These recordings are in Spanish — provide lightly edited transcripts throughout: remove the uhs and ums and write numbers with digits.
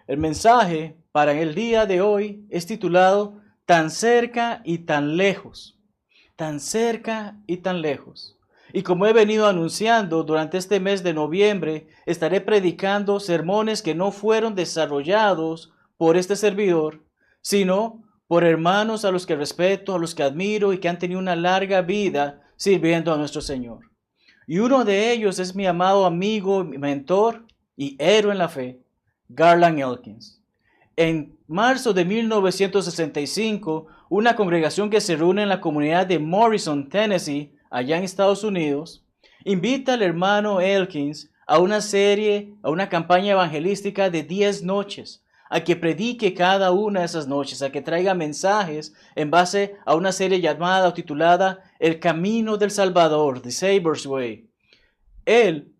El mensaje para el día de hoy es titulado Tan cerca y tan lejos. Tan cerca y tan lejos. Y como he venido anunciando, durante este mes de noviembre estaré predicando sermones que no fueron desarrollados por este servidor, sino por hermanos a los que respeto, a los que admiro y que han tenido una larga vida sirviendo a nuestro Señor. Y uno de ellos es mi amado amigo, mi mentor y héroe en la fe, Garland Elkins. En marzo de 1965, una congregación que se reúne en la comunidad de Morrison, Tennessee, allá en Estados Unidos, invita al hermano Elkins a una campaña evangelística de 10 noches, a que predique cada una de esas noches, a que traiga mensajes en base a una serie llamada o titulada El Camino del Salvador, The Savior's Way. Él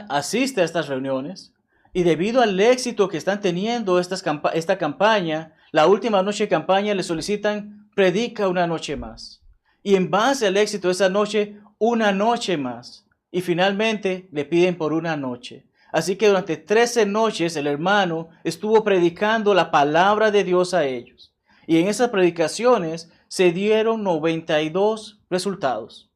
asiste a estas reuniones y debido al éxito que están teniendo esta campaña, la última noche de campaña le solicitan predica una noche más. Y en base al éxito de esa noche, una noche más. Y finalmente le piden por una noche. Así que durante 13 noches el hermano estuvo predicando la palabra de Dios a ellos. Y en esas predicaciones se dieron 92 resultados.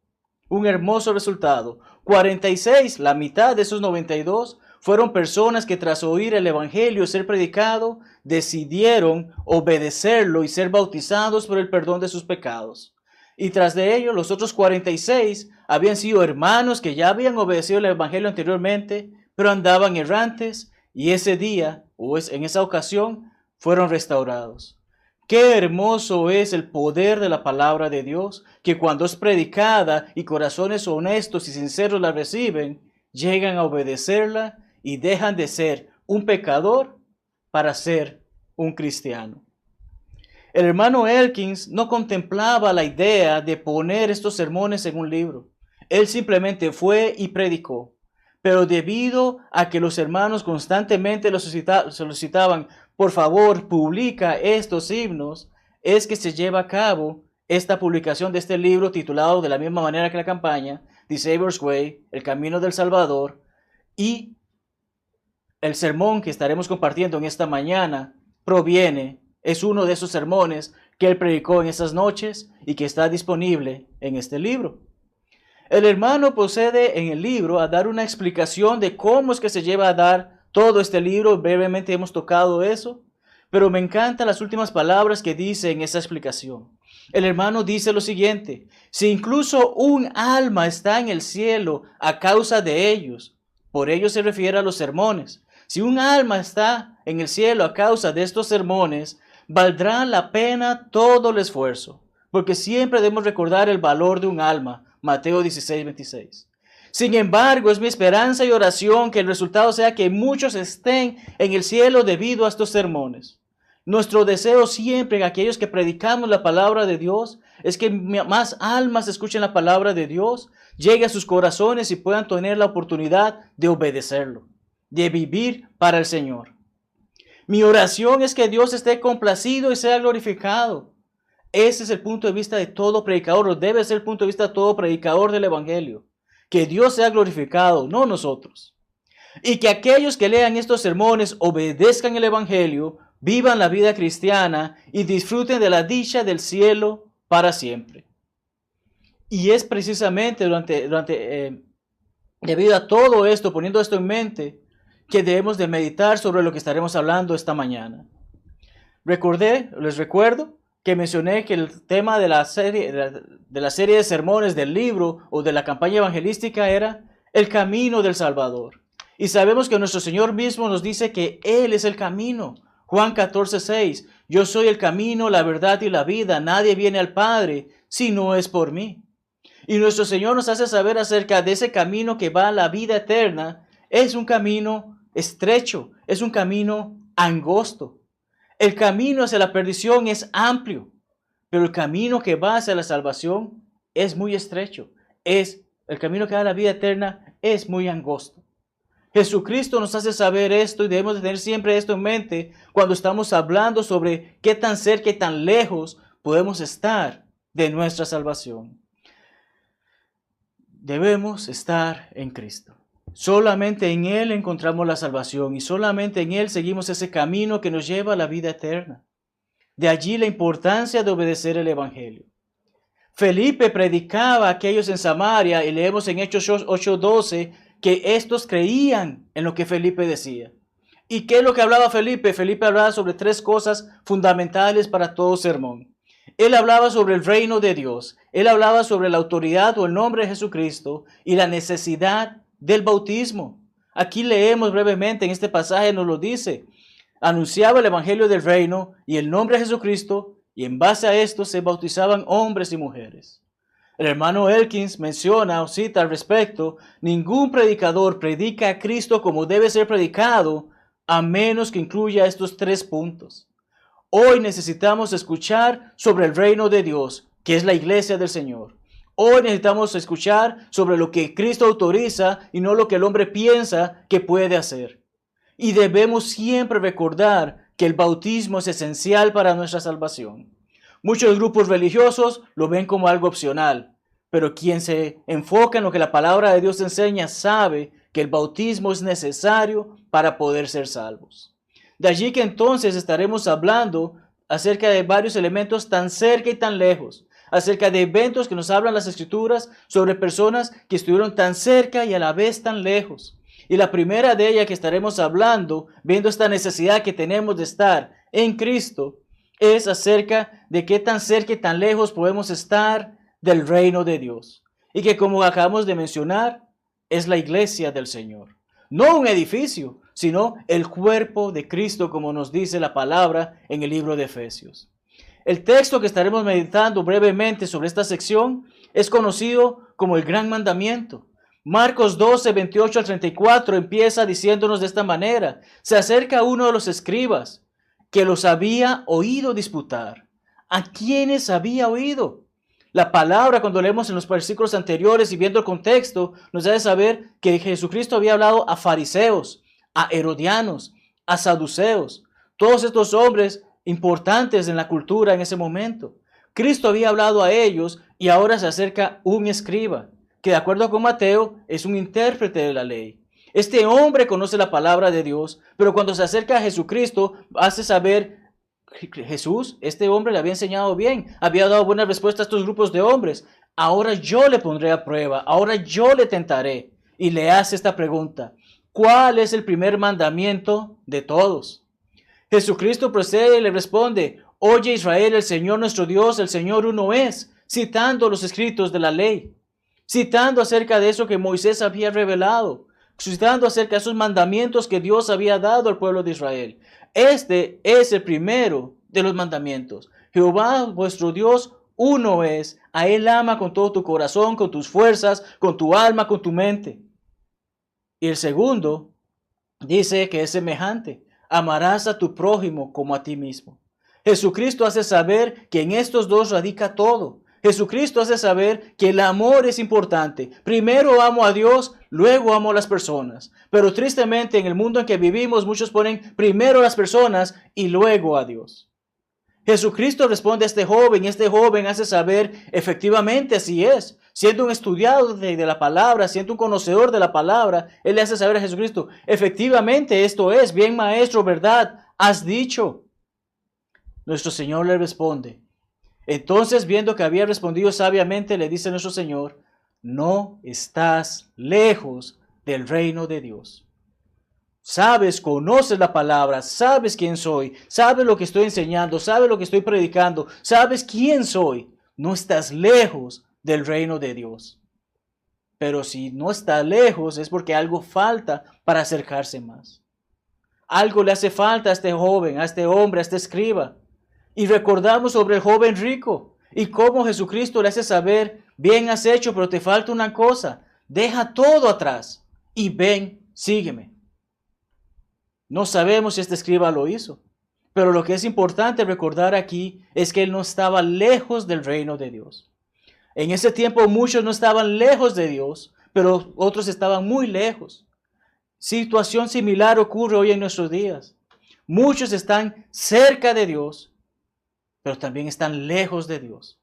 Un hermoso resultado. 46, la mitad de esos 92, fueron personas que tras oír el evangelio ser predicado, decidieron obedecerlo y ser bautizados por el perdón de sus pecados. Y tras de ello, los otros 46 habían sido hermanos que ya habían obedecido el evangelio anteriormente, pero andaban errantes y ese día, en esa ocasión, fueron restaurados. Qué hermoso es el poder de la palabra de Dios, que cuando es predicada y corazones honestos y sinceros la reciben, llegan a obedecerla y dejan de ser un pecador para ser un cristiano. El hermano Elkins no contemplaba la idea de poner estos sermones en un libro. Él simplemente fue y predicó. Pero debido a que los hermanos constantemente lo solicitaban, por favor, publica estos himnos, es que se lleva a cabo esta publicación de este libro titulado de la misma manera que la campaña, The Savior's Way, El Camino del Salvador, y el sermón que estaremos compartiendo en esta mañana es uno de esos sermones que él predicó en esas noches y que está disponible en este libro. El hermano procede en el libro a dar una explicación de cómo es que se lleva a dar todo este libro. Brevemente hemos tocado eso, pero me encantan las últimas palabras que dice en esa explicación. El hermano dice lo siguiente: si incluso un alma está en el cielo a causa de ellos, por ello se refiere a los sermones. Si un alma está en el cielo a causa de estos sermones, valdrá la pena todo el esfuerzo, porque siempre debemos recordar el valor de un alma. Mateo 16:26. Sin embargo, es mi esperanza y oración que el resultado sea que muchos estén en el cielo debido a estos sermones. Nuestro deseo siempre en aquellos que predicamos la palabra de Dios es que más almas escuchen la palabra de Dios, llegue a sus corazones y puedan tener la oportunidad de obedecerlo, de vivir para el Señor. Mi oración es que Dios esté complacido y sea glorificado. Ese es el punto de vista de todo predicador, o debe ser el punto de vista de todo predicador del evangelio. Que Dios sea glorificado, no nosotros. Y que aquellos que lean estos sermones obedezcan el evangelio, vivan la vida cristiana y disfruten de la dicha del cielo para siempre. Y es precisamente debido a todo esto, poniendo esto en mente, que debemos de meditar sobre lo que estaremos hablando esta mañana. Les recuerdo que mencioné que el tema de la serie de sermones del libro o de la campaña evangelística era el camino del Salvador. Y sabemos que nuestro Señor mismo nos dice que Él es el camino. Juan 14:6, yo soy el camino, la verdad y la vida. Nadie viene al Padre si no es por mí. Y nuestro Señor nos hace saber acerca de ese camino que va a la vida eterna. Es un camino estrecho, es un camino angosto. El camino hacia la perdición es amplio, pero el camino que va hacia la salvación es muy estrecho. El camino que va a la vida eterna es muy angosto. Jesucristo nos hace saber esto y debemos tener siempre esto en mente cuando estamos hablando sobre qué tan cerca y tan lejos podemos estar de nuestra salvación. Debemos estar en Cristo. Solamente en Él encontramos la salvación y solamente en Él seguimos ese camino que nos lleva a la vida eterna. De allí la importancia de obedecer el Evangelio. Felipe predicaba a aquellos en Samaria y leemos en Hechos 8:12 que estos creían en lo que Felipe decía. ¿Y qué es lo que hablaba Felipe? Felipe hablaba sobre 3 cosas fundamentales para todo sermón. Él hablaba sobre el reino de Dios. Él hablaba sobre la autoridad o el nombre de Jesucristo y la necesidad del bautismo. Aquí leemos brevemente en este pasaje, nos lo dice. Anunciaba el evangelio del reino y el nombre de Jesucristo, y en base a esto se bautizaban hombres y mujeres. El hermano Elkins menciona o cita al respecto: ningún predicador predica a Cristo como debe ser predicado a menos que incluya estos 3 puntos. Hoy necesitamos escuchar sobre el reino de Dios, que es la iglesia del Señor. Hoy necesitamos escuchar sobre lo que Cristo autoriza y no lo que el hombre piensa que puede hacer. Y debemos siempre recordar que el bautismo es esencial para nuestra salvación. Muchos grupos religiosos lo ven como algo opcional, pero quien se enfoca en lo que la palabra de Dios enseña sabe que el bautismo es necesario para poder ser salvos. De allí que entonces estaremos hablando acerca de varios elementos tan cerca y tan lejos, acerca de eventos que nos hablan las Escrituras sobre personas que estuvieron tan cerca y a la vez tan lejos. Y la primera de ellas que estaremos hablando, viendo esta necesidad que tenemos de estar en Cristo, es acerca de qué tan cerca y tan lejos podemos estar del reino de Dios. Y que, como acabamos de mencionar, es la iglesia del Señor. No un edificio, sino el cuerpo de Cristo, como nos dice la palabra en el libro de Efesios. El texto que estaremos meditando brevemente sobre esta sección es conocido como el Gran Mandamiento. Marcos 12, 28 al 34 empieza diciéndonos de esta manera: se acerca uno de los escribas que los había oído disputar. ¿A quiénes había oído? La palabra, cuando leemos en los versículos anteriores y viendo el contexto, nos hace saber que Jesucristo había hablado a fariseos, a herodianos, a saduceos, todos estos hombres importantes en la cultura en ese momento. Cristo había hablado a ellos y ahora se acerca un escriba, que de acuerdo con Mateo es un intérprete de la ley. Este hombre conoce la palabra de Dios, pero cuando se acerca a Jesucristo hace saber: Jesús, este hombre le había enseñado bien, había dado buenas respuestas a estos grupos de hombres. Ahora yo le pondré a prueba, ahora yo le tentaré. Y le hace esta pregunta: ¿cuál es el primer mandamiento de todos? Jesucristo procede y le responde: oye Israel, el Señor nuestro Dios, el Señor uno es, citando los escritos de la ley, citando acerca de eso que Moisés había revelado, citando acerca de esos mandamientos que Dios había dado al pueblo de Israel. Este es el primero de los mandamientos. Jehová vuestro Dios uno es, a Él ama con todo tu corazón, con tus fuerzas, con tu alma, con tu mente. Y el segundo dice que es semejante: amarás a tu prójimo como a ti mismo. Jesucristo hace saber que en estos dos radica todo. Jesucristo hace saber que el amor es importante. Primero amo a Dios, luego amo a las personas. Pero tristemente en el mundo en que vivimos muchos ponen primero a las personas y luego a Dios. Jesucristo responde a este joven y este joven hace saber efectivamente así es. Siendo un estudiado de la palabra, siendo un conocedor de la palabra, él le hace saber a Jesucristo: efectivamente esto es, bien maestro, verdad, has dicho. Nuestro Señor le responde. Entonces, viendo que había respondido sabiamente, le dice nuestro Señor: no estás lejos del reino de Dios. Sabes, conoces la palabra, sabes quién soy, sabes lo que estoy enseñando, sabes lo que estoy predicando, sabes quién soy. No estás lejos del reino de Dios. Pero si no está lejos es porque algo falta para acercarse más. Algo le hace falta a este joven, a este hombre, a este escriba. Y recordamos sobre el joven rico y cómo Jesucristo le hace saber: bien has hecho, pero te falta una cosa. Deja todo atrás y ven, sígueme. No sabemos si este escriba lo hizo, pero lo que es importante recordar aquí es que él no estaba lejos del reino de Dios. En ese tiempo muchos no estaban lejos de Dios, pero otros estaban muy lejos. Situación similar ocurre hoy en nuestros días. Muchos están cerca de Dios, pero también están lejos de Dios.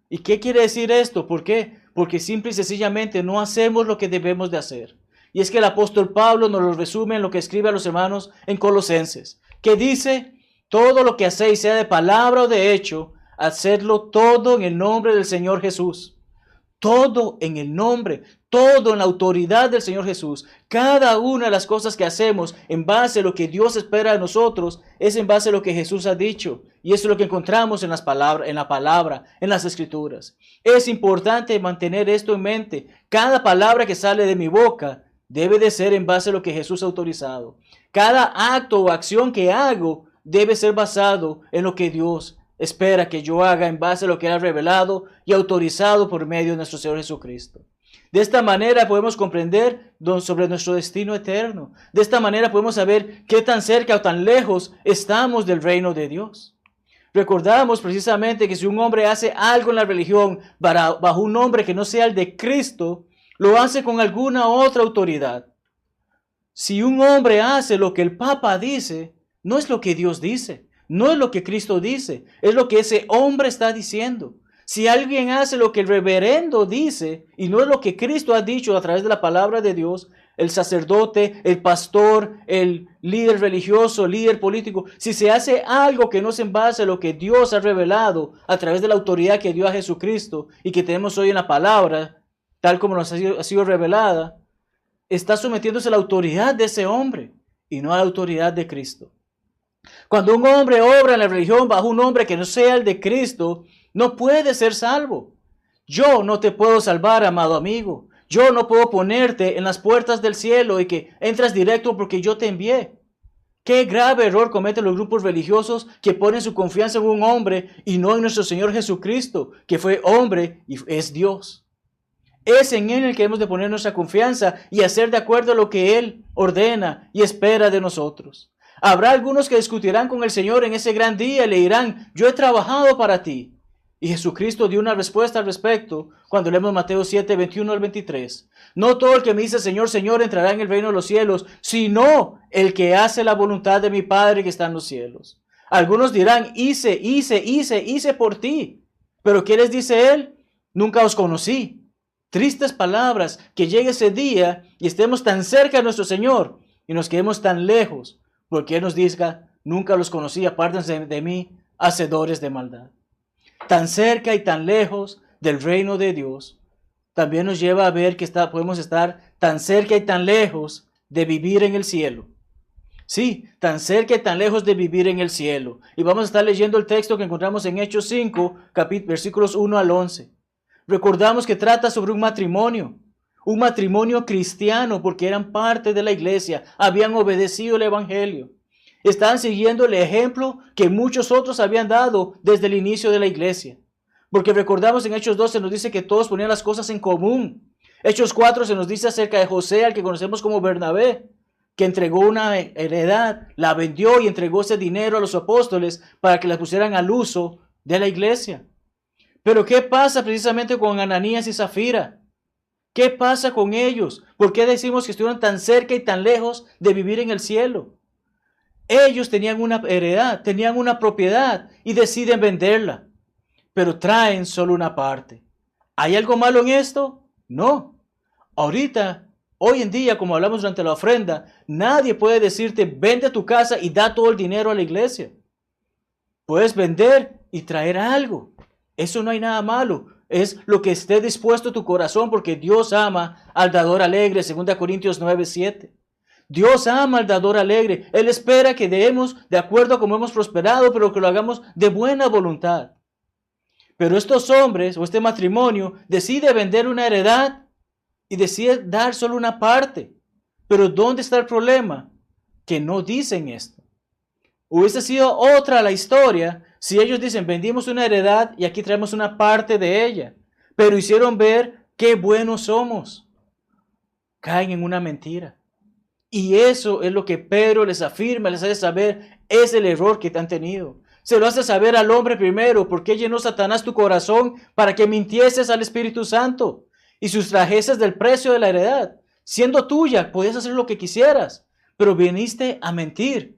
¿Y qué quiere decir esto? ¿Por qué? Porque simple y sencillamente no hacemos lo que debemos de hacer. y es que el apóstol Pablo nos lo resume en lo que escribe a los hermanos en Colosenses, que dice: todo lo que hacéis, sea de palabra o de hecho, hacedlo todo en el nombre del Señor Jesús. Todo en el nombre, todo en la autoridad del Señor Jesús. Cada una de las cosas que hacemos en base a lo que Dios espera de nosotros es en base a lo que Jesús ha dicho. Y eso es lo que encontramos en la palabra, en las escrituras. Es importante mantener esto en mente. Cada palabra que sale de mi boca debe de ser en base a lo que Jesús ha autorizado. Cada acto o acción que hago debe ser basado en lo que Dios espera que yo haga en base a lo que Él ha revelado y autorizado por medio de nuestro Señor Jesucristo. De esta manera podemos comprender sobre nuestro destino eterno. De esta manera podemos saber qué tan cerca o tan lejos estamos del reino de Dios. Recordamos precisamente que si un hombre hace algo en la religión bajo un nombre que no sea el de Cristo, lo hace con alguna otra autoridad. Si un hombre hace lo que el Papa dice, no es lo que Dios dice. No es lo que Cristo dice, es lo que ese hombre está diciendo. Si alguien hace lo que el reverendo dice y no es lo que Cristo ha dicho a través de la palabra de Dios, el sacerdote, el pastor, el líder religioso, líder político, si se hace algo que no es en base a lo que Dios ha revelado a través de la autoridad que dio a Jesucristo y que tenemos hoy en la palabra, tal como nos ha sido revelada, está sometiéndose a la autoridad de ese hombre y no a la autoridad de Cristo. Cuando un hombre obra en la religión bajo un nombre que no sea el de Cristo, no puede ser salvo. Yo no te puedo salvar, amado amigo. Yo no puedo ponerte en las puertas del cielo y que entras directo porque yo te envié. Qué grave error cometen los grupos religiosos que ponen su confianza en un hombre y no en nuestro Señor Jesucristo, que fue hombre y es Dios. Es en Él el que hemos de poner nuestra confianza y hacer de acuerdo a lo que Él ordena y espera de nosotros. Habrá algunos que discutirán con el Señor en ese gran día y le dirán: yo he trabajado para ti. Y Jesucristo dio una respuesta al respecto cuando leemos Mateo 7, 21 al 23. No todo el que me dice Señor, Señor entrará en el reino de los cielos, sino el que hace la voluntad de mi Padre que está en los cielos. Algunos dirán: hice por ti. Pero ¿qué les dice Él? Nunca os conocí. Tristes palabras, que llegue ese día y estemos tan cerca de nuestro Señor y nos quedemos tan lejos. Porque Él nos diga: nunca los conocí, apártense de mí, hacedores de maldad. Tan cerca y tan lejos del reino de Dios, también nos lleva a ver que podemos estar tan cerca y tan lejos de vivir en el cielo. Sí, tan cerca y tan lejos de vivir en el cielo. Y vamos a estar leyendo el texto que encontramos en Hechos 5, versículos 1 al 11. Recordamos que trata sobre un matrimonio cristiano, porque eran parte de la iglesia, habían obedecido el evangelio. Estaban siguiendo el ejemplo que muchos otros habían dado desde el inicio de la iglesia. Porque recordamos en Hechos 2 se nos dice que todos ponían las cosas en común. Hechos 4 se nos dice acerca de José, al que conocemos como Bernabé, que entregó una heredad, la vendió y entregó ese dinero a los apóstoles para que la pusieran al uso de la iglesia. Pero ¿qué pasa precisamente con Ananías y Zafira? ¿Qué pasa con ellos? ¿Por qué decimos que estuvieron tan cerca y tan lejos de vivir en el cielo? Ellos tenían una heredad, tenían una propiedad y deciden venderla, pero traen solo una parte. ¿Hay algo malo en esto? No. Hoy en día, como hablamos durante la ofrenda, nadie puede decirte: vende tu casa y da todo el dinero a la iglesia. Puedes vender y traer algo. Eso no hay nada malo. Es lo que esté dispuesto tu corazón, porque Dios ama al dador alegre, 2 Corintios 9, 7. Dios ama al dador alegre. Él espera que demos de acuerdo a cómo hemos prosperado, pero que lo hagamos de buena voluntad. Pero estos hombres o este matrimonio decide vender una heredad y decide dar solo una parte. Pero ¿dónde está el problema? Que no dicen esto. Hubiese sido otra la historia si ellos dicen: vendimos una heredad y aquí traemos una parte de ella. Pero hicieron ver qué buenos somos. Caen en una mentira. Y eso es lo que Pedro les afirma, les hace saber, es el error que han tenido. Se lo hace saber al hombre primero: ¿por qué llenó Satanás tu corazón para que mintieses al Espíritu Santo y sustrajeses del precio de la heredad? Siendo tuya, podías hacer lo que quisieras, pero viniste a mentir.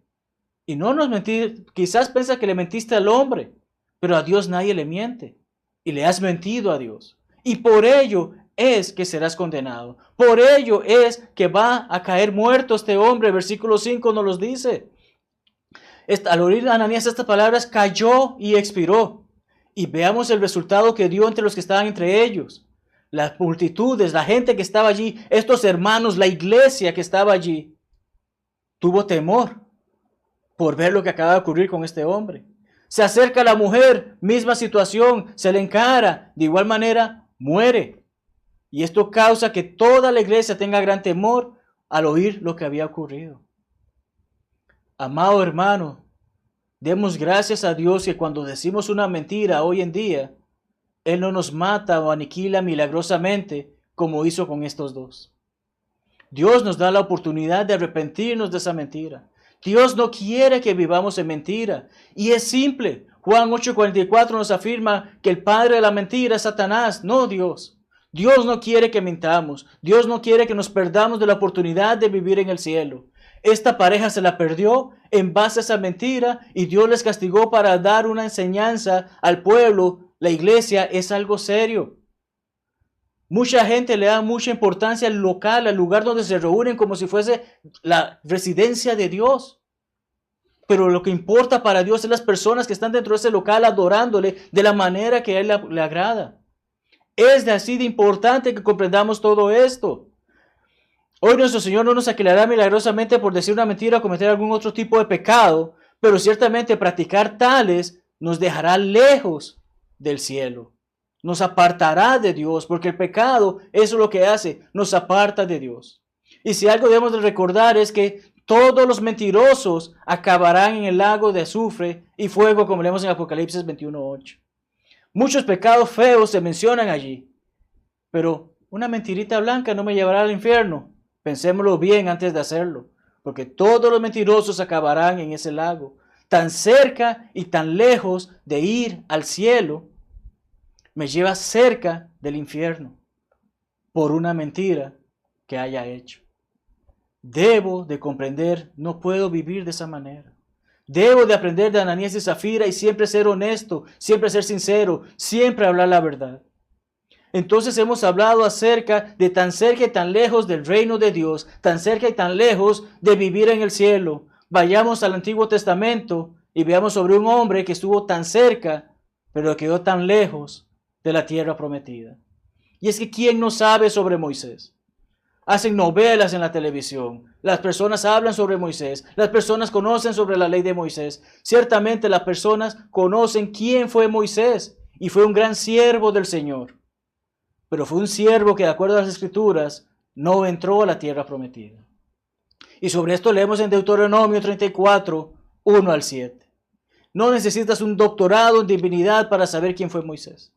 Y no nos mentir, quizás piensa que le mentiste al hombre, pero a Dios nadie le miente. Y le has mentido a Dios. Y por ello es que serás condenado. Por ello es que va a caer muerto este hombre. Versículo 5 nos los dice. Al oír a Ananías estas palabras, cayó y expiró. Y veamos el resultado que dio entre los que estaban entre ellos. Las multitudes, la gente que estaba allí, estos hermanos, la iglesia que estaba allí, tuvo temor por ver lo que acaba de ocurrir con este hombre. Se acerca a la mujer, misma situación, se le encara, de igual manera muere. Y esto causa que toda la iglesia tenga gran temor al oír lo que había ocurrido. Amado hermano, demos gracias a Dios que cuando decimos una mentira hoy en día, Él no nos mata o aniquila milagrosamente como hizo con estos dos. Dios nos da la oportunidad de arrepentirnos de esa mentira. Dios no quiere que vivamos en mentira. Y es simple. Juan 8:44 nos afirma que el padre de la mentira es Satanás, no Dios. Dios no quiere que mintamos. Dios no quiere que nos perdamos de la oportunidad de vivir en el cielo. Esta pareja se la perdió en base a esa mentira y Dios les castigó para dar una enseñanza al pueblo. La iglesia es algo serio. Mucha gente le da mucha importancia al local, al lugar donde se reúnen como si fuese la residencia de Dios. Pero lo que importa para Dios es las personas que están dentro de ese local adorándole de la manera que a Él le agrada. Es de así de importante que comprendamos todo esto. Hoy nuestro Señor no nos aclarará milagrosamente por decir una mentira o cometer algún otro tipo de pecado, pero ciertamente practicar tales nos dejará lejos del cielo. Nos apartará de Dios, porque el pecado, eso es lo que hace, nos aparta de Dios. Y si algo debemos de recordar es que todos los mentirosos acabarán en el lago de azufre y fuego, como leemos en Apocalipsis 21:8. Muchos pecados feos se mencionan allí, pero una mentirita blanca no me llevará al infierno. Pensémoslo bien antes de hacerlo, porque todos los mentirosos acabarán en ese lago, tan cerca y tan lejos de ir al cielo. Me lleva cerca del infierno por una mentira que haya hecho. Debo de comprender, no puedo vivir de esa manera. Debo de aprender de Ananías y Zafira y siempre ser honesto, siempre ser sincero, siempre hablar la verdad. Entonces hemos hablado acerca de tan cerca y tan lejos del reino de Dios, tan cerca y tan lejos de vivir en el cielo. Vayamos al Antiguo Testamento y veamos sobre un hombre que estuvo tan cerca, pero quedó tan lejos de la tierra prometida. Y es que ¿quién no sabe sobre Moisés? Hacen novelas en la televisión. Las personas hablan sobre Moisés. Las personas conocen sobre la ley de Moisés. Ciertamente las personas conocen quién fue Moisés y fue un gran siervo del Señor. Pero fue un siervo que, de acuerdo a las Escrituras, no entró a la tierra prometida. Y sobre esto leemos en Deuteronomio 34, 1 al 7. No necesitas un doctorado en divinidad para saber quién fue Moisés.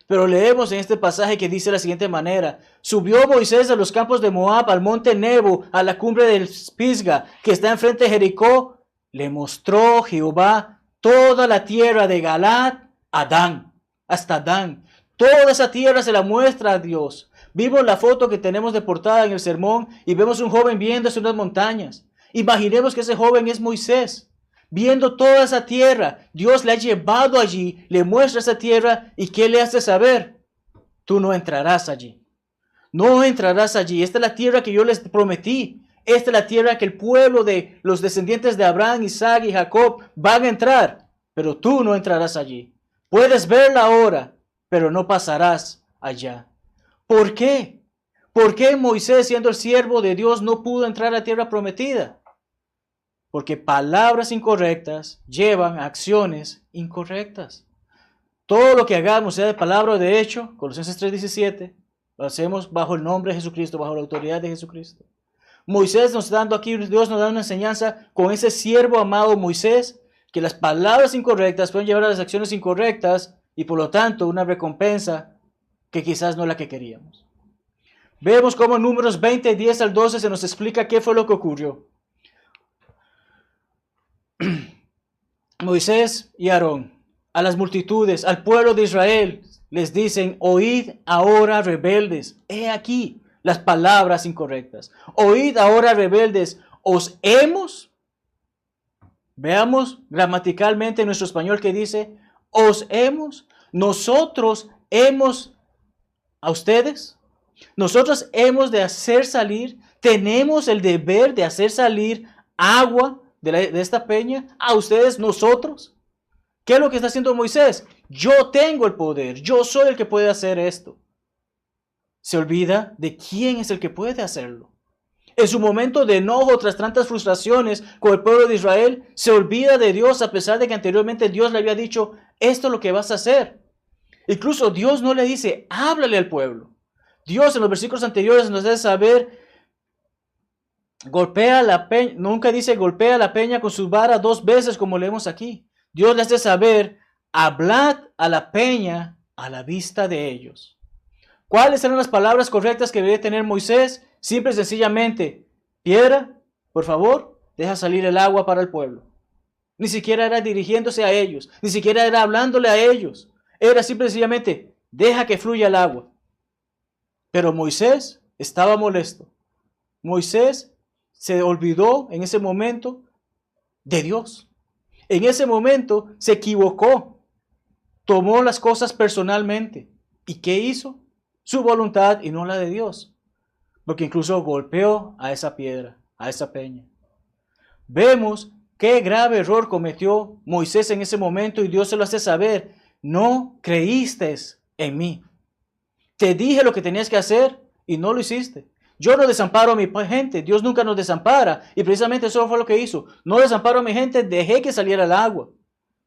Pero leemos en este pasaje que dice de la siguiente manera: subió Moisés de los campos de Moab al monte Nebo, a la cumbre del Pisga, que está enfrente de Jericó. Le mostró Jehová toda la tierra de Galaad hasta Dan. Toda esa tierra se la muestra a Dios. Vimos la foto que tenemos de portada en el sermón y vemos un joven viendo hacia unas montañas. Imaginemos que ese joven es Moisés. Viendo toda esa tierra, Dios le ha llevado allí, le muestra esa tierra y ¿qué le hace saber? Tú no entrarás allí. No entrarás allí. Esta es la tierra que yo les prometí. Esta es la tierra que el pueblo de los descendientes de Abraham, Isaac y Jacob van a entrar. Pero tú no entrarás allí. Puedes verla ahora, pero no pasarás allá. ¿Por qué? ¿Por qué Moisés, siendo el siervo de Dios, no pudo entrar a la tierra prometida? Porque palabras incorrectas llevan a acciones incorrectas. Todo lo que hagamos, sea de palabra o de hecho, Colosenses 3:17, lo hacemos bajo el nombre de Jesucristo, bajo la autoridad de Jesucristo. Moisés nos está dando aquí, Dios nos da una enseñanza con ese siervo amado Moisés, que las palabras incorrectas pueden llevar a las acciones incorrectas y por lo tanto una recompensa que quizás no es la que queríamos. Vemos cómo en Números 20, 10 al 12 se nos explica qué fue lo que ocurrió. Moisés y Aarón, a las multitudes, al pueblo de Israel, les dicen: oíd ahora, rebeldes, he aquí las palabras incorrectas. Oíd ahora, rebeldes, os hemos. Veamos gramaticalmente en nuestro español que dice: os hemos, nosotros hemos a ustedes. Nosotros hemos de hacer salir, tenemos el deber de hacer salir agua de esta peña a ustedes, nosotros. ¿Qué es lo que está haciendo Moisés? Yo tengo el poder, yo soy el que puede hacer esto. Se olvida de quién es el que puede hacerlo. En su momento de enojo tras tantas frustraciones con el pueblo de Israel, se olvida de Dios a pesar de que anteriormente Dios le había dicho, esto es lo que vas a hacer. Incluso Dios no le dice, háblale al pueblo. Dios en los versículos anteriores nos hace saber, golpea la peña, nunca dice golpea la peña con su vara 2 veces como leemos aquí. Dios le hace saber, hablad a la peña a la vista de ellos. ¿Cuáles eran las palabras correctas que debía tener Moisés? Simple y sencillamente, piedra, por favor, deja salir el agua para el pueblo. Ni siquiera era dirigiéndose a ellos, ni siquiera era hablándole a ellos. Era simple y sencillamente, deja que fluya el agua. Pero Moisés estaba molesto. Moisés se olvidó en ese momento de Dios. En ese momento se equivocó. Tomó las cosas personalmente. ¿Y qué hizo? Su voluntad y no la de Dios. Porque incluso golpeó a esa piedra, a esa peña. Vemos qué grave error cometió Moisés en ese momento y Dios se lo hace saber. No creíste en mí. Te dije lo que tenías que hacer y no lo hiciste. Yo no desamparo a mi gente. Dios nunca nos desampara. Y precisamente eso fue lo que hizo. No desamparo a mi gente, dejé que saliera el agua.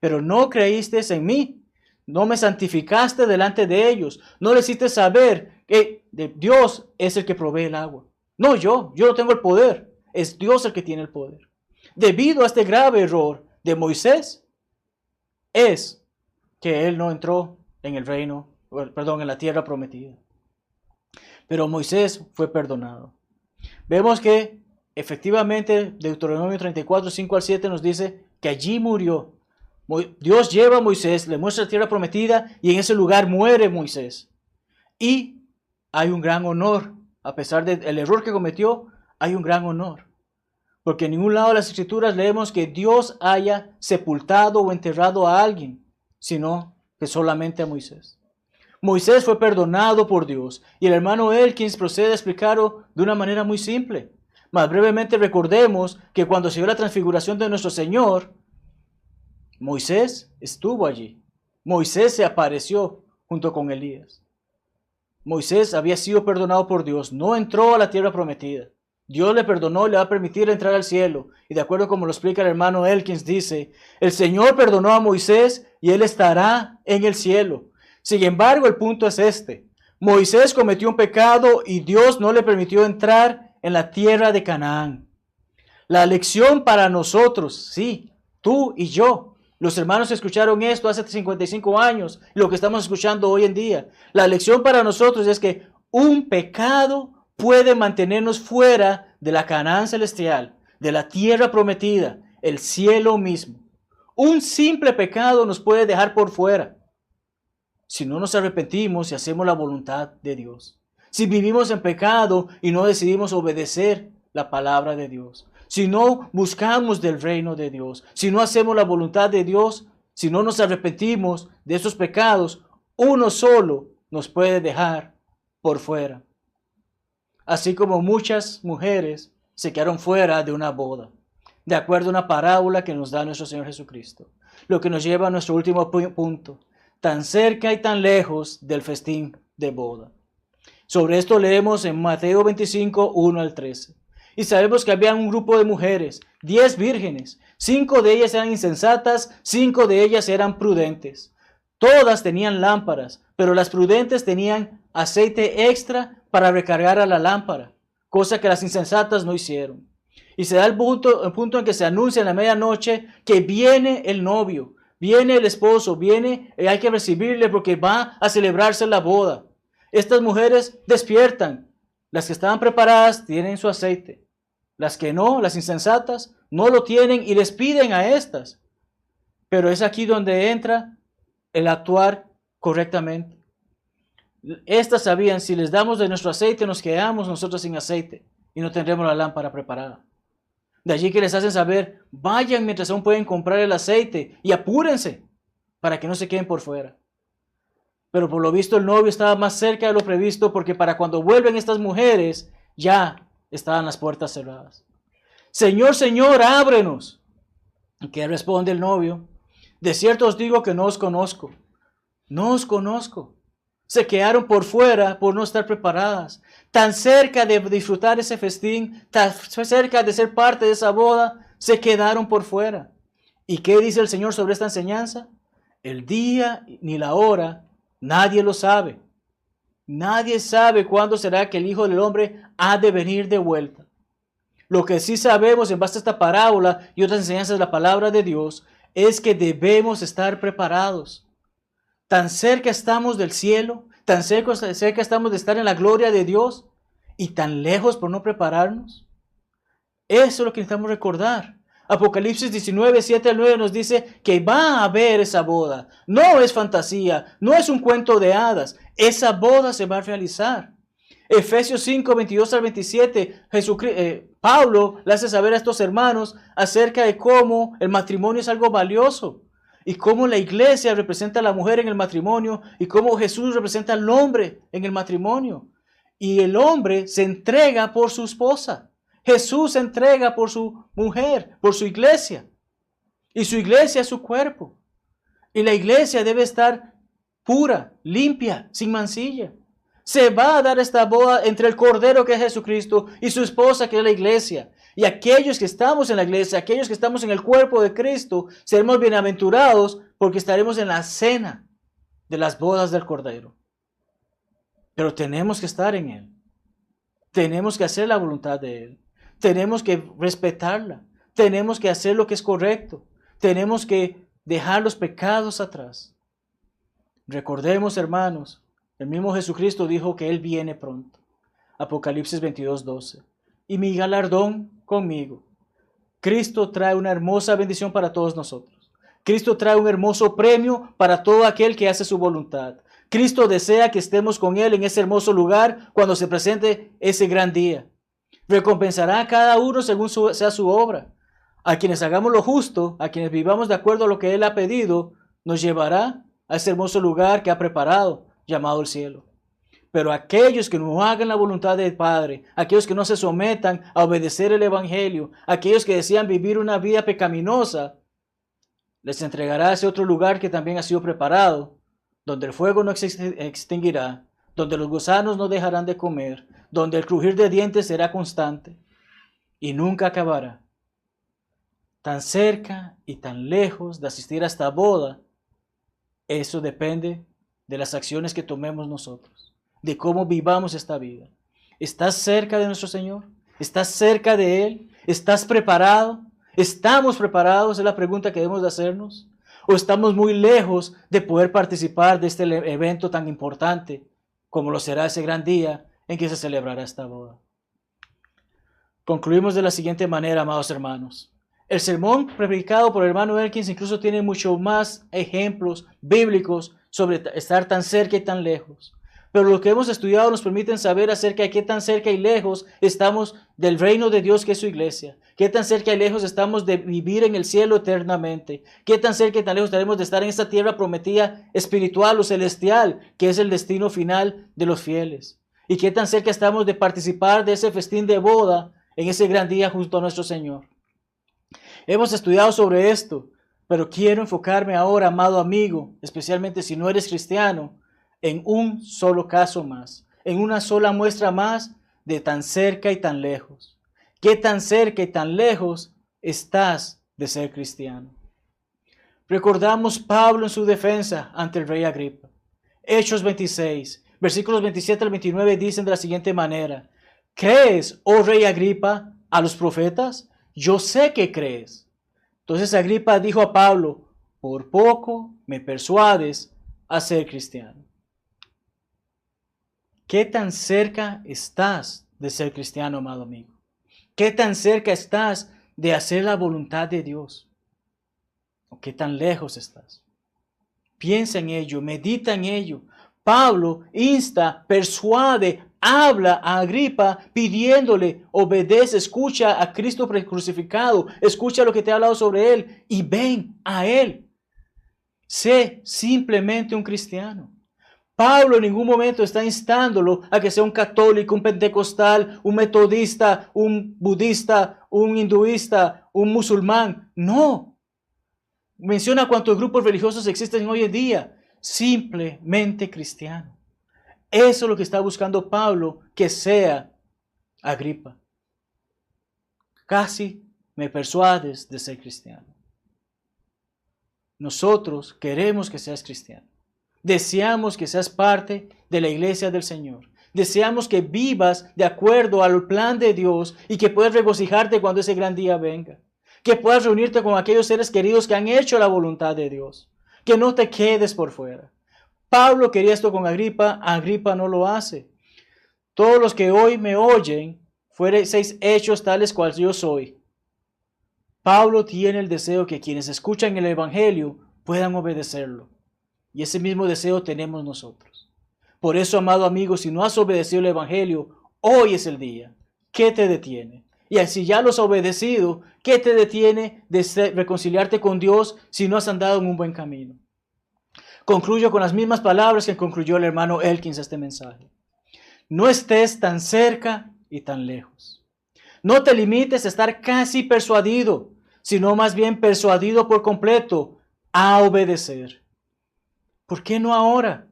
Pero no creíste en mí. No me santificaste delante de ellos. No le hiciste saber que Dios es el que provee el agua. No yo no tengo el poder. Es Dios el que tiene el poder. Debido a este grave error de Moisés, es que él no entró en el reino, en la tierra prometida. Pero Moisés fue perdonado. Vemos que efectivamente Deuteronomio 34, 5 al 7 nos dice que allí murió. Dios lleva a Moisés, le muestra la tierra prometida y en ese lugar muere Moisés. Y hay un gran honor, a pesar del error que cometió, hay un gran honor. Porque en ningún lado de las escrituras leemos que Dios haya sepultado o enterrado a alguien, sino que solamente a Moisés. Moisés fue perdonado por Dios y el hermano Elkins procede a explicarlo de una manera muy simple. Más brevemente recordemos que cuando se dio la transfiguración de nuestro Señor, Moisés estuvo allí. Moisés se apareció junto con Elías. Moisés había sido perdonado por Dios, no entró a la tierra prometida. Dios le perdonó y le va a permitir entrar al cielo. Y de acuerdo como lo explica el hermano Elkins, dice, el Señor perdonó a Moisés y él estará en el cielo. Sin embargo, el punto es este. Moisés cometió un pecado y Dios no le permitió entrar en la tierra de Canaán. La lección para nosotros, sí, tú y yo, los hermanos que escucharon esto hace 55 años, lo que estamos escuchando hoy en día, la lección para nosotros es que un pecado puede mantenernos fuera de la Canaán celestial, de la tierra prometida, el cielo mismo. Un simple pecado nos puede dejar por fuera. Si no nos arrepentimos y hacemos la voluntad de Dios. Si vivimos en pecado y no decidimos obedecer la palabra de Dios. Si no buscamos del reino de Dios. Si no hacemos la voluntad de Dios. Si no nos arrepentimos de esos pecados. Uno solo nos puede dejar por fuera. Así como muchas mujeres se quedaron fuera de una boda. De acuerdo a una parábola que nos da nuestro Señor Jesucristo. Lo que nos lleva a nuestro último punto. Tan cerca y tan lejos del festín de boda. Sobre esto leemos en Mateo 25, 1 al 13. Y sabemos que había un grupo de mujeres, 10 vírgenes. 5 de ellas eran insensatas, 5 de ellas eran prudentes. Todas tenían lámparas, pero las prudentes tenían aceite extra para recargar a la lámpara, cosa que las insensatas no hicieron. Y se da el punto en que se anuncia en la medianoche que viene el novio. Viene el esposo, viene, hay que recibirle porque va a celebrarse la boda. Estas mujeres despiertan. Las que estaban preparadas tienen su aceite. Las que no, las insensatas, no lo tienen y les piden a estas. Pero es aquí donde entra el actuar correctamente. Estas sabían, si les damos de nuestro aceite, nos quedamos nosotros sin aceite y no tendremos la lámpara preparada. De allí que les hacen saber, vayan mientras aún pueden comprar el aceite y apúrense para que no se queden por fuera. Pero por lo visto el novio estaba más cerca de lo previsto, porque para cuando vuelven estas mujeres ya estaban las puertas cerradas. Señor, Señor, ábrenos. ¿Y qué responde el novio? De cierto os digo que no os conozco. No os conozco. Se quedaron por fuera por no estar preparadas. Tan cerca de disfrutar ese festín, tan cerca de ser parte de esa boda, se quedaron por fuera. ¿Y qué dice el Señor sobre esta enseñanza? El día ni la hora, nadie lo sabe. Nadie sabe cuándo será que el Hijo del Hombre ha de venir de vuelta. Lo que sí sabemos en base a esta parábola y otras enseñanzas de la palabra de Dios es que debemos estar preparados. Tan cerca estamos del cielo, tan cerca estamos de estar en la gloria de Dios y tan lejos por no prepararnos. Eso es lo que necesitamos recordar. Apocalipsis 19, 7 al 9 nos dice que va a haber esa boda. No es fantasía, no es un cuento de hadas. Esa boda se va a realizar. Efesios 5, 22 al 27, Pablo le hace saber a estos hermanos acerca de cómo el matrimonio es algo valioso y cómo la iglesia representa a la mujer en el matrimonio y cómo Jesús representa al hombre en el matrimonio. Y el hombre se entrega por su esposa. Jesús se entrega por su mujer, por su iglesia. Y su iglesia es su cuerpo. Y la iglesia debe estar pura, limpia, sin mancilla. Se va a dar esta boda entre el Cordero, que es Jesucristo, y su esposa, que es la iglesia. Y aquellos que estamos en la iglesia, aquellos que estamos en el cuerpo de Cristo, seremos bienaventurados porque estaremos en la cena de las bodas del Cordero. Pero tenemos que estar en Él. Tenemos que hacer la voluntad de Él. Tenemos que respetarla. Tenemos que hacer lo que es correcto. Tenemos que dejar los pecados atrás. Recordemos, hermanos, el mismo Jesucristo dijo que Él viene pronto. Apocalipsis 22, 12. Y mi galardón conmigo. Cristo trae una hermosa bendición para todos nosotros. Cristo trae un hermoso premio para todo aquel que hace su voluntad. Cristo desea que estemos con Él en ese hermoso lugar cuando se presente ese gran día. Recompensará a cada uno según sea su obra. A quienes hagamos lo justo, a quienes vivamos de acuerdo a lo que Él ha pedido, nos llevará a ese hermoso lugar que ha preparado, llamado el cielo. Pero aquellos que no hagan la voluntad del Padre, aquellos que no se sometan a obedecer el Evangelio, aquellos que desean vivir una vida pecaminosa, les entregará a ese otro lugar que también ha sido preparado, donde el fuego no extinguirá, donde los gusanos no dejarán de comer, donde el crujir de dientes será constante y nunca acabará. Tan cerca y tan lejos de asistir a esta boda, eso depende de las acciones que tomemos nosotros, de cómo vivamos esta vida. ¿Estás cerca de nuestro Señor? ¿Estás cerca de Él? ¿Estás preparado? ¿Estamos preparados? Es la pregunta que debemos de hacernos. ¿O estamos muy lejos de poder participar de este evento tan importante como lo será ese gran día en que se celebrará esta boda? Concluimos de la siguiente manera, amados hermanos. El sermón predicado por el hermano Elkins incluso tiene mucho más ejemplos bíblicos sobre estar tan cerca y tan lejos. Pero lo que hemos estudiado nos permite saber acerca de qué tan cerca y lejos estamos del reino de Dios que es su iglesia. Qué tan cerca y lejos estamos de vivir en el cielo eternamente. Qué tan cerca y tan lejos estaremos de estar en esta tierra prometida espiritual o celestial, que es el destino final de los fieles. Y qué tan cerca estamos de participar de ese festín de boda en ese gran día junto a nuestro Señor. Hemos estudiado sobre esto, pero quiero enfocarme ahora, amado amigo, especialmente si no eres cristiano, en un solo caso más, en una sola muestra más de tan cerca y tan lejos. ¿Qué tan cerca y tan lejos estás de ser cristiano? Recordamos Pablo en su defensa ante el rey Agripa. Hechos 26, versículos 27 al 29 dicen de la siguiente manera: ¿crees, oh rey Agripa, a los profetas? Yo sé que crees. Entonces Agripa dijo a Pablo: por poco me persuades a ser cristiano. ¿Qué tan cerca estás de ser cristiano, amado amigo? ¿Qué tan cerca estás de hacer la voluntad de Dios? ¿O qué tan lejos estás? Piensa en ello, medita en ello. Pablo insta, persuade, habla a Agripa pidiéndole: obedece, escucha a Cristo crucificado, escucha lo que te ha hablado sobre Él y ven a Él. Sé simplemente un cristiano. Pablo en ningún momento está instándolo a que sea un católico, un pentecostal, un metodista, un budista, un hinduista, un musulmán. No. Menciona cuántos grupos religiosos existen hoy en día. Simplemente cristiano. Eso es lo que está buscando Pablo, que sea Agripa. Casi me persuades de ser cristiano. Nosotros queremos que seas cristiano. Deseamos que seas parte de la iglesia del Señor. Deseamos que vivas de acuerdo al plan de Dios y que puedas regocijarte cuando ese gran día venga. Que puedas reunirte con aquellos seres queridos que han hecho la voluntad de Dios. Que no te quedes por fuera. Pablo quería esto con Agripa, Agripa no lo hace. Todos los que hoy me oyen, fuereis hechos tales cual yo soy. Pablo tiene el deseo que quienes escuchan el Evangelio puedan obedecerlo. Y ese mismo deseo tenemos nosotros. Por eso, amado amigo, si no has obedecido el Evangelio, hoy es el día. ¿Qué te detiene? Y si ya los has obedecido, ¿qué te detiene de reconciliarte con Dios si no has andado en un buen camino? Concluyo con las mismas palabras que concluyó el hermano Elkins este mensaje. No estés tan cerca y tan lejos. No te limites a estar casi persuadido, sino más bien persuadido por completo a obedecer. ¿Por qué no ahora?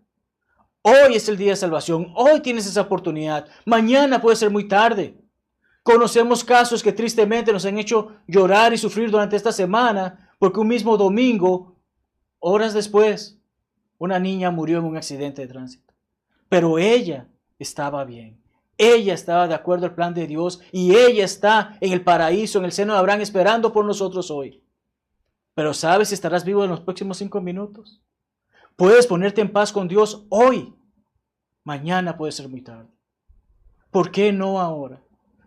Hoy es el día de salvación. Hoy tienes esa oportunidad. Mañana puede ser muy tarde. Conocemos casos que tristemente nos han hecho llorar y sufrir durante esta semana porque un mismo domingo, horas después, una niña murió en un accidente de tránsito. Pero ella estaba bien. Ella estaba de acuerdo al plan de Dios y ella está en el paraíso, en el seno de Abraham, esperando por nosotros hoy. Pero ¿sabes si estarás vivo en los próximos 5 minutos? Puedes ponerte en paz con Dios hoy. Mañana puede ser muy tarde. ¿Por qué no ahora?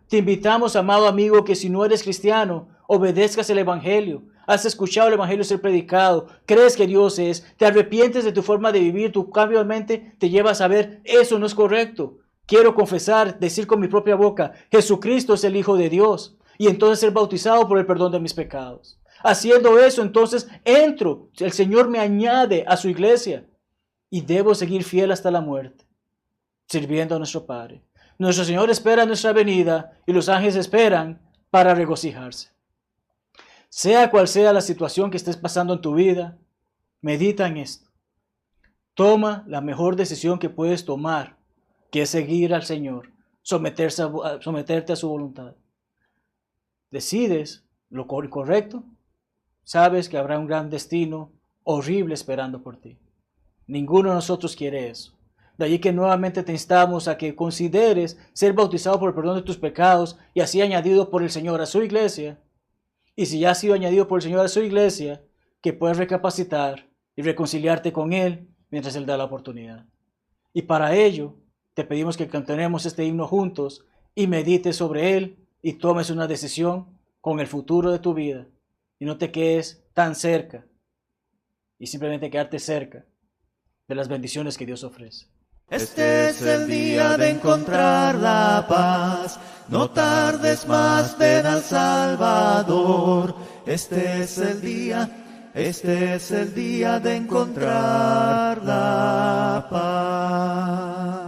Te invitamos, amado amigo, que si no eres cristiano, obedezcas el Evangelio. Has escuchado el Evangelio ser predicado, crees que Dios es, te arrepientes de tu forma de vivir, tu cambio de mente te lleva a saber, eso no es correcto. Quiero confesar, decir con mi propia boca, Jesucristo es el Hijo de Dios, y entonces ser bautizado por el perdón de mis pecados. Haciendo eso, entonces entro, el Señor me añade a su iglesia, y debo seguir fiel hasta la muerte, sirviendo a nuestro Padre. Nuestro Señor espera nuestra venida, y los ángeles esperan para regocijarse. Sea cual sea la situación que estés pasando en tu vida, medita en esto. Toma la mejor decisión que puedes tomar, que es seguir al Señor, someterte a su voluntad. Decides lo correcto, sabes que habrá un gran destino horrible esperando por ti. Ninguno de nosotros quiere eso. De allí que nuevamente te instamos a que consideres ser bautizado por el perdón de tus pecados y así añadido por el Señor a su iglesia. Y si ya has sido añadido por el Señor a su iglesia, que puedes recapacitar y reconciliarte con Él mientras Él da la oportunidad. Y para ello, te pedimos que cantemos este himno juntos y medites sobre él y tomes una decisión con el futuro de tu vida. Y no te quedes tan cerca y simplemente quedarte cerca de las bendiciones que Dios ofrece. Este es el día de encontrar la paz, no tardes más, ven al Salvador. Este es el día de encontrar la paz.